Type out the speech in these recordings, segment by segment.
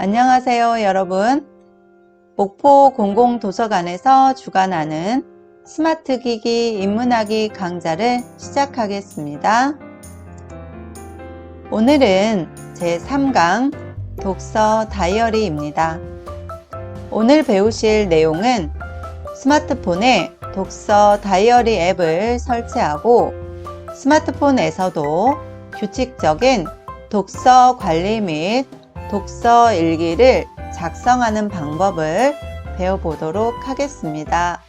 안녕하세요, 여러분. 목포 공공도서관에서 주관하는 스마트 기기 인문하기 강좌를 시작하겠습니다. 오늘은 제3강 독서 다이어리입니다. 오늘 배우실 내용은 스마트폰에 독서 다이어리 앱을 설치하고 스마트폰에서도 규칙적인 독서 관리 및 독서 일기를 작성하는 방법을 배워보도록 하겠습니다.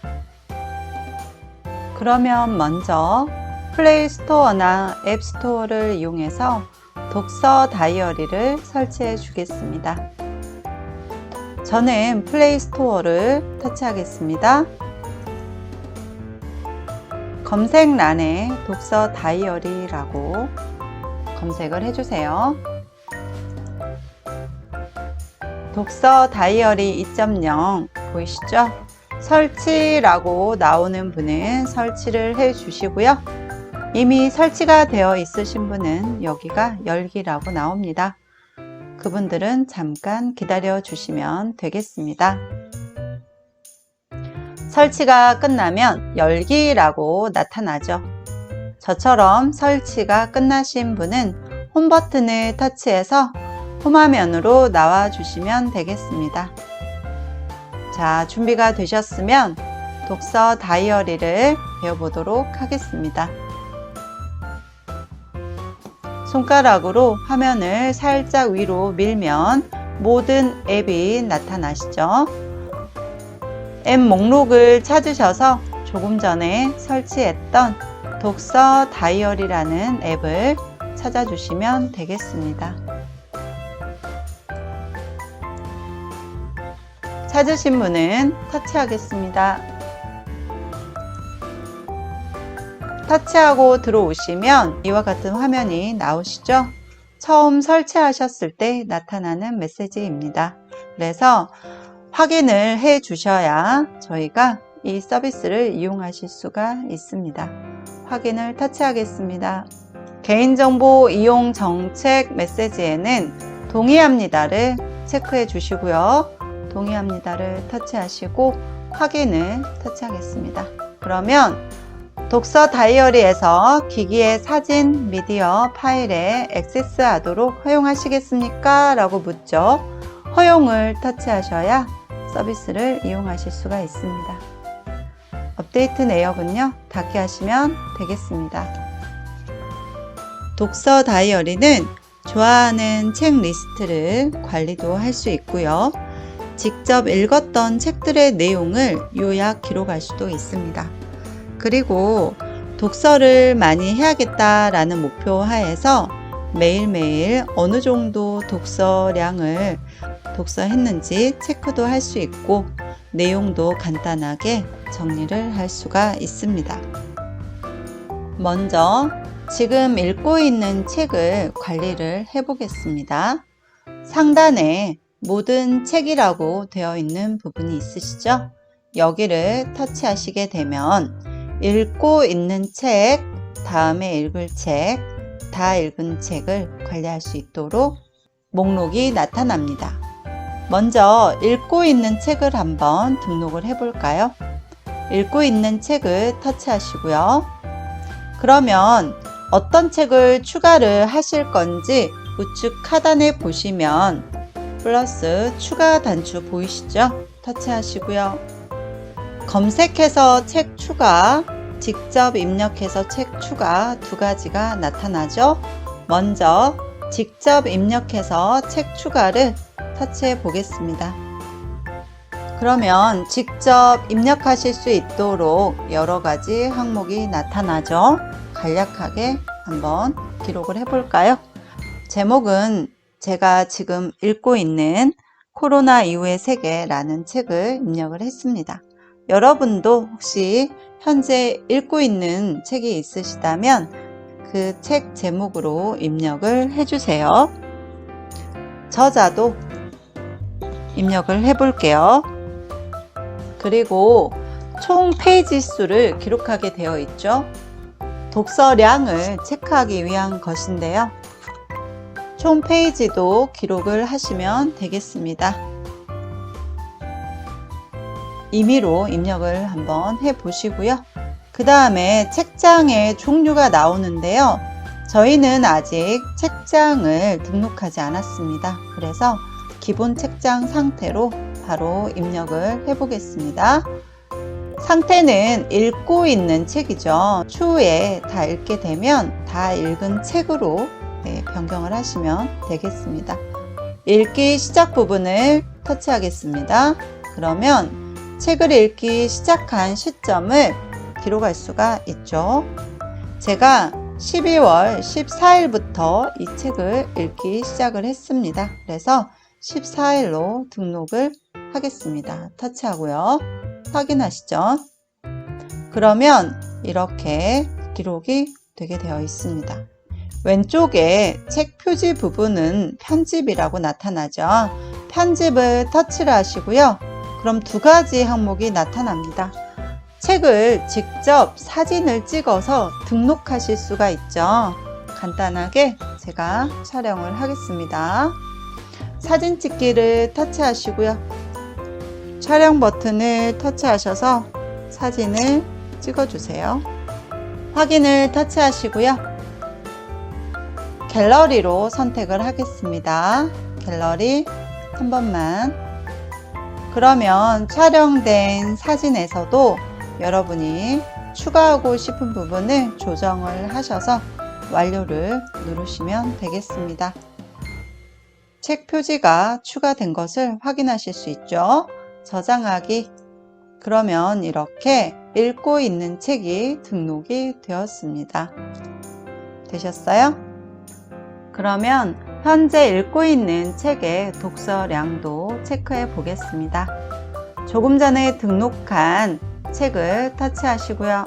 그러면 먼저 플레이 스토어나 앱 스토어를 이용해서 독서 다이어리를 설치해 주겠습니다. 저는 플레이 스토어를 터치하겠습니다. 검색란에 독서 다이어리라고 검색을 해주세요. 독서 다이어리 2.0 보이시죠? 설치라고 나오는 분은 설치를 해 주시고요. 이미 설치가 되어 있으신 분은 여기가 열기라고 나옵니다. 그분들은 잠깐 기다려 주시면 되겠습니다. 설치가 끝나면 열기라고 나타나죠. 저처럼 설치가 끝나신 분은 홈 버튼을 터치해서 홈화면으로 나와 주시면 되겠습니다. 자, 준비가 되셨으면 독서 다이어리를 배워보도록 하겠습니다. 손가락으로 화면을 살짝 위로 밀면 모든 앱이 나타나시죠? 앱 목록을 찾으셔서 조금 전에 설치했던 독서 다이어리라는 앱을 찾아주시면 되겠습니다. 찾으신 분은 터치하겠습니다. 터치하고 들어오시면 이와 같은 화면이 나오시죠? 처음 설치하셨을 때 나타나는 메시지입니다. 그래서 확인을 해 주셔야 저희가 이 서비스를 이용하실 수가 있습니다. 확인을 터치하겠습니다. 개인정보 이용 정책 메시지에는 동의합니다를 체크해 주시고요. 동의합니다를 터치하시고 확인을 터치하겠습니다. 그러면 독서 다이어리에서 기기의 사진, 미디어, 파일에 액세스하도록 허용하시겠습니까? 라고 묻죠. 허용을 터치하셔야 서비스를 이용하실 수가 있습니다. 업데이트 내역은요, 닫게 하시면 되겠습니다. 독서 다이어리는 좋아하는 책 리스트를 관리도 할 수 있고요. 직접 읽었던 책들의 내용을 요약 기록할 수도 있습니다. 그리고 독서를 많이 해야겠다라는 목표 하에서 매일매일 어느 정도 독서량을 독서했는지 체크도 할 수 있고 내용도 간단하게 정리를 할 수가 있습니다. 먼저 지금 읽고 있는 책을 관리를 해보겠습니다. 상단에 모든 책이라고 되어 있는 부분이 있으시죠? 여기를 터치하시게 되면 읽고 있는 책, 다음에 읽을 책, 다 읽은 책을 관리할 수 있도록 목록이 나타납니다. 먼저 읽고 있는 책을 한번 등록을 해볼까요? 읽고 있는 책을 터치하시고요. 그러면 어떤 책을 추가를 하실 건지 우측 하단에 보시면 플러스 추가 단추 보이시죠? 터치하시고요. 검색해서 책 추가, 직접 입력해서 책 추가 두 가지가 나타나죠? 먼저 직접 입력해서 책 추가를 터치해 보겠습니다. 그러면 직접 입력하실 수 있도록 여러 가지 항목이 나타나죠? 간략하게 한번 기록을 해볼까요? 제목은 제가 지금 읽고 있는 코로나 이후의 세계라는 책을 입력을 했습니다. 여러분도 혹시 현재 읽고 있는 책이 있으시다면 그 책 제목으로 입력을 해주세요. 저자도 입력을 해볼게요. 그리고 총 페이지 수를 기록하게 되어 있죠. 독서량을 체크하기 위한 것인데요. 총 페이지도 기록을 하시면 되겠습니다. 임의로 입력을 한번 해 보시고요. 그 다음에 책장의 종류가 나오는데요. 저희는 아직 책장을 등록하지 않았습니다. 그래서 기본 책장 상태로 바로 입력을 해 보겠습니다. 상태는 읽고 있는 책이죠. 추후에 다 읽게 되면 다 읽은 책으로 변경을 하시면 되겠습니다. 읽기 시작 부분을 터치하겠습니다. 그러면 책을 읽기 시작한 시점을 기록할 수가 있죠. 제가 12월 14일부터 이 책을 읽기 시작을 했습니다. 그래서 14일로 등록을 하겠습니다. 터치하고요. 확인하시죠. 그러면 이렇게 기록이 되게 되어 있습니다. 왼쪽에 책 표지 부분은 편집이라고 나타나죠. 편집을 터치를 하시고요. 그럼 두 가지 항목이 나타납니다. 책을 직접 사진을 찍어서 등록하실 수가 있죠. 간단하게 제가 촬영을 하겠습니다. 사진 찍기를 터치하시고요. 촬영 버튼을 터치하셔서 사진을 찍어주세요. 확인을 터치하시고요. 갤러리로 선택을 하겠습니다. 갤러리 한 번만. 그러면 촬영된 사진에서도 여러분이 추가하고 싶은 부분을 조정을 하셔서 완료를 누르시면 되겠습니다. 책 표지가 추가된 것을 확인하실 수 있죠. 저장하기. 그러면 이렇게 읽고 있는 책이 등록이 되었습니다. 되셨어요? 그러면 현재 읽고 있는 책의 독서량도 체크해 보겠습니다. 조금 전에 등록한 책을 터치하시고요.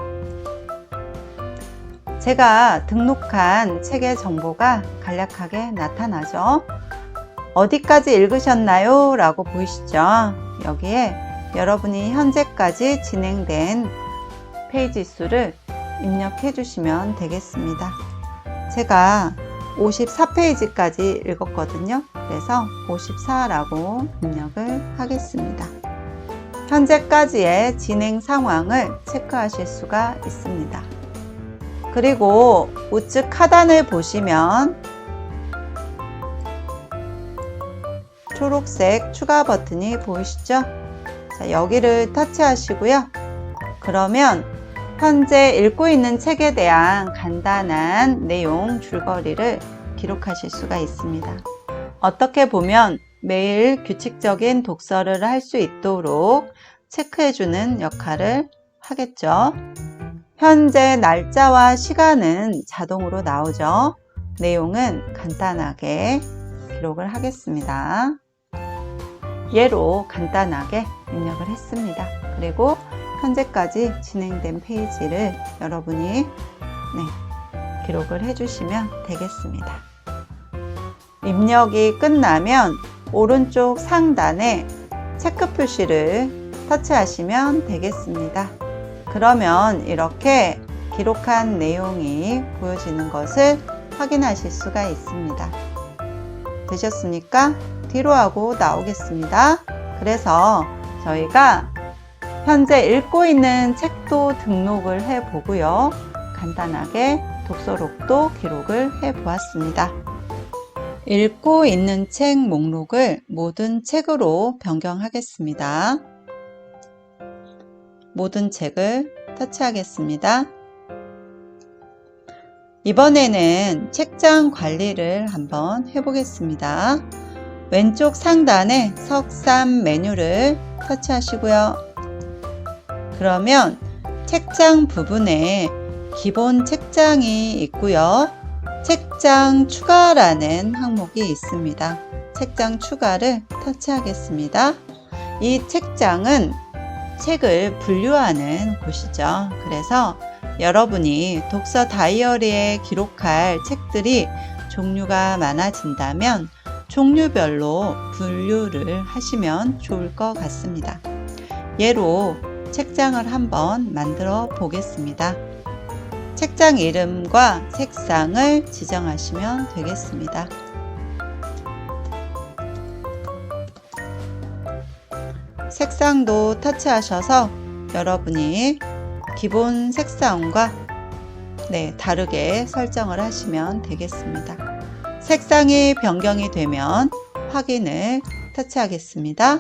제가 등록한 책의 정보가 간략하게 나타나죠. 어디까지 읽으셨나요? 라고 보이시죠? 여기에 여러분이 현재까지 진행된 페이지 수를 입력해 주시면 되겠습니다. 제가 54페이지까지 읽었거든요. 그래서 54라고 입력을 하겠습니다. 현재까지의 진행 상황을 체크하실 수가 있습니다. 그리고 우측 하단을 보시면 초록색 추가 버튼이 보이시죠? 자, 여기를 터치하시고요. 그러면 현재 읽고 있는 책에 대한 간단한 내용 줄거리를 기록하실 수가 있습니다. 어떻게 보면 매일 규칙적인 독서를 할 수 있도록 체크해주는 역할을 하겠죠. 현재 날짜와 시간은 자동으로 나오죠. 내용은 간단하게 기록을 하겠습니다. 예로 간단하게 입력을 했습니다. 그리고 현재까지 진행된 페이지를 여러분이 기록을 해주시면 되겠습니다. 입력이 끝나면 오른쪽 상단에 체크 표시를 터치하시면 되겠습니다. 그러면 이렇게 기록한 내용이 보여지는 것을 확인하실 수가 있습니다. 되셨습니까? 뒤로 하고 나오겠습니다. 그래서 저희가 현재 읽고 있는 책도 등록을 해 보고요. 간단하게 독서록도 기록을 해 보았습니다. 읽고 있는 책 목록을 모든 책으로 변경하겠습니다. 모든 책을 터치하겠습니다. 이번에는 책장 관리를 한번 해보겠습니다. 왼쪽 상단에 석삼 메뉴를 터치하시고요. 그러면 책장 부분에 기본 책장이 있고요. 책장 추가라는 항목이 있습니다. 책장 추가를 터치하겠습니다. 이 책장은 책을 분류하는 곳이죠. 그래서 여러분이 독서 다이어리에 기록할 책들이 종류가 많아진다면 종류별로 분류를 하시면 좋을 것 같습니다. 예로 책장을 한번 만들어 보겠습니다. 책장 이름과 색상을 지정하시면 되겠습니다. 색상도 터치하셔서 여러분이 기본 색상과 다르게 설정을 하시면 되겠습니다. 색상이 변경이 되면 확인을 터치하겠습니다.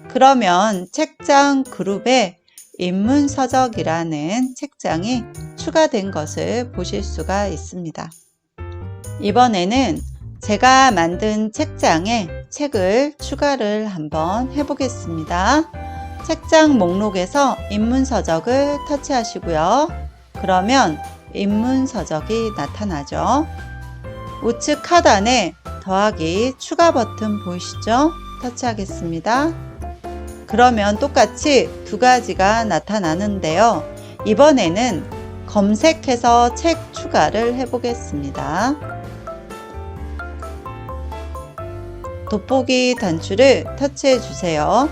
그러면 책장 그룹에 인문서적이라는 책장이 추가된 것을 보실 수가 있습니다. 이번에는 제가 만든 책장에 책을 추가를 한번 해보겠습니다. 책장 목록에서 인문서적을 터치하시고요. 그러면 인문서적이 나타나죠. 우측 하단에 더하기 추가 버튼 보이시죠? 터치하겠습니다. 그러면 똑같이 두 가지가 나타나는데요. 이번에는 검색해서 책 추가를 해보겠습니다. 돋보기 단추를 터치해 주세요.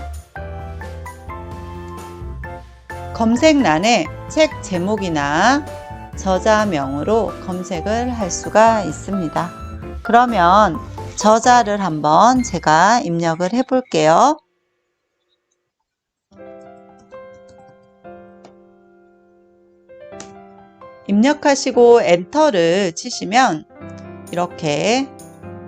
검색란에 책 제목이나 저자명으로 검색을 할 수가 있습니다. 그러면 저자를 한번 제가 입력을 해 볼게요. 입력하시고 엔터를 치시면 이렇게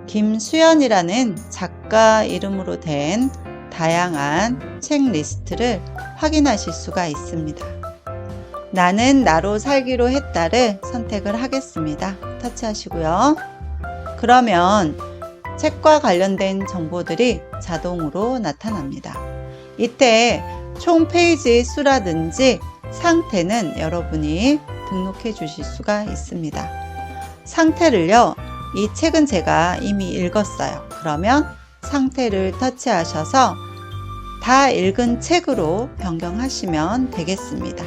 김수연이라는 작가 이름으로 된 다양한 책 리스트를 확인하실 수가 있습니다. 나는 나로 살기로 했다를 선택을 하겠습니다. 터치하시고요. 그러면 책과 관련된 정보들이 자동으로 나타납니다. 이때 총 페이지 수라든지 상태는 여러분이 등록해 주실 수가 있습니다. 상태를요, 이 책은 제가 이미 읽었어요. 그러면 상태를 터치하셔서 다 읽은 책으로 변경하시면 되겠습니다.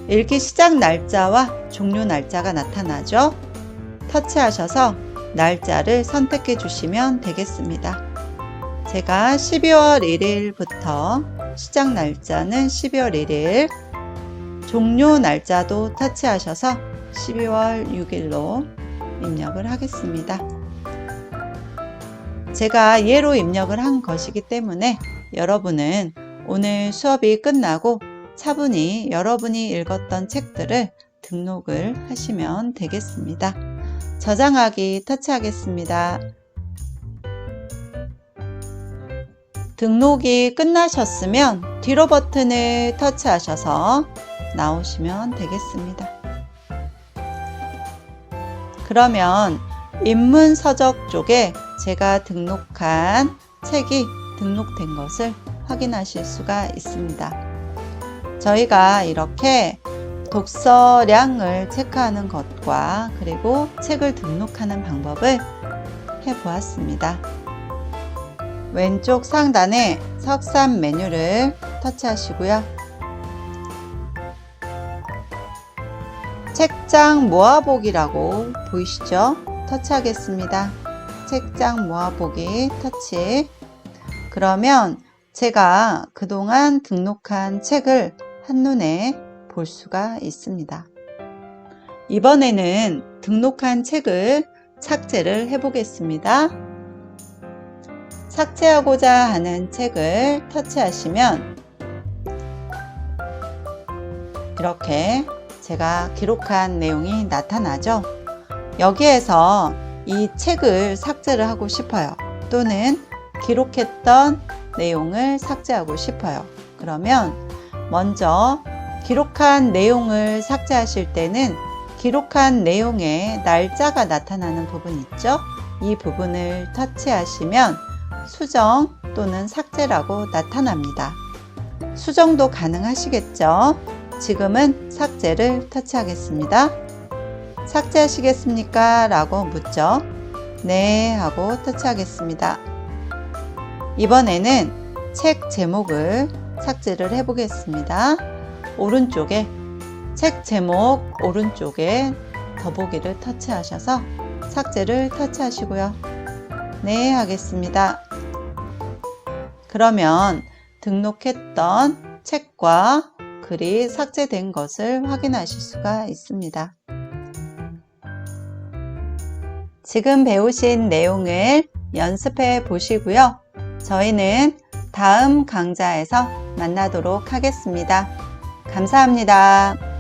읽기 시작 날짜와 종료 날짜가 나타나죠. 터치하셔서 날짜를 선택해 주시면 되겠습니다. 제가 12월 1일부터 시작 날짜는 12월 1일, 종료 날짜도 터치하셔서 12월 6일로 입력을 하겠습니다. 제가 예로 입력을 한 것이기 때문에 여러분은 오늘 수업이 끝나고 차분히 여러분이 읽었던 책들을 등록을 하시면 되겠습니다. 저장하기 터치하겠습니다. 등록이 끝나셨으면 뒤로 버튼을 터치하셔서 나오시면 되겠습니다. 그러면 인문서적 쪽에 제가 등록한 책이 등록된 것을 확인하실 수가 있습니다. 저희가 이렇게 독서량을 체크하는 것과 그리고 책을 등록하는 방법을 해보았습니다. 왼쪽 상단에 석산 메뉴를 터치하시고요. 책장 모아보기라고 보이시죠? 터치하겠습니다. 책장 모아보기 터치. 그러면 제가 그동안 등록한 책을 한눈에 볼 수가 있습니다. 이번에는 등록한 책을 삭제를 해보겠습니다. 삭제하고자 하는 책을 터치하시면 이렇게 제가 기록한 내용이 나타나죠. 여기에서 이 책을 삭제를 하고 싶어요. 또는 기록했던 내용을 삭제하고 싶어요. 그러면 먼저 기록한 내용을 삭제하실 때는 기록한 내용에 날짜가 나타나는 부분 있죠? 이 부분을 터치하시면 수정 또는 삭제라고 나타납니다. 수정도 가능하시겠죠? 지금은 삭제를 터치하겠습니다. 삭제하시겠습니까? 라고 묻죠. 네 하고 터치하겠습니다. 이번에는 책 제목을 삭제를 해보겠습니다. 오른쪽에 책 제목 오른쪽에 더보기를 터치하셔서 삭제를 터치하시고요. 네 하겠습니다. 그러면 등록했던 책과 글이 삭제된 것을 확인하실 수가 있습니다. 지금 배우신 내용을 연습해 보시고요. 저희는 다음 강좌에서 만나도록 하겠습니다. 감사합니다.